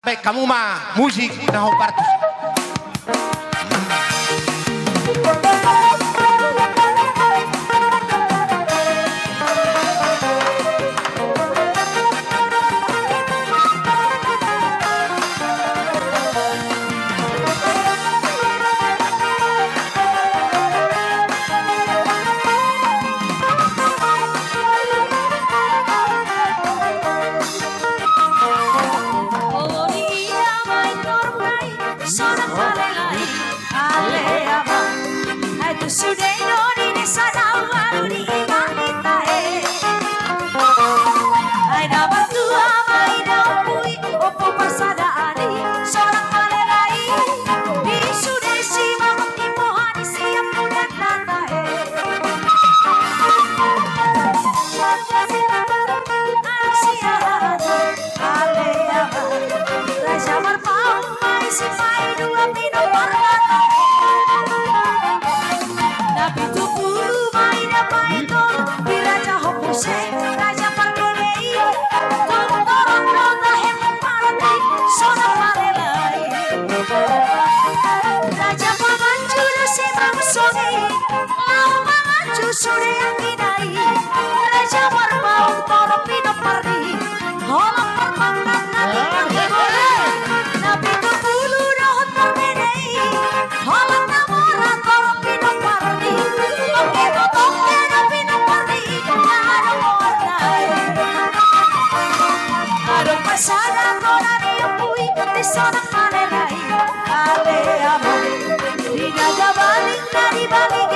Baik kamu mah musik nah partus. Sonak Malela, itu sudah Indonesia lalu di kita Ai dapat tua mai dapat opo pasada ani Sonak Malela di sudah si mama timohani siap muda tata Raja berpau mai si mai dua minum berbatu Nabi tupulu mai dapat itu di raja hopuse raja pergelei Tungtorong kota hebat parati Sonak Malela Raja pamanju si mangsongi Lau pamanju sudah yang kinai Raja berbau toro pinok perdi Holok permangan nanti pergi boleh Nabi tupulu dohot permenei Holok namoran toro pinok perdi Oke botoknya na pinok perdi Adong warnai Adong pasada kona niupui Di Sonak Malela Ale amai Di naga balik dari balik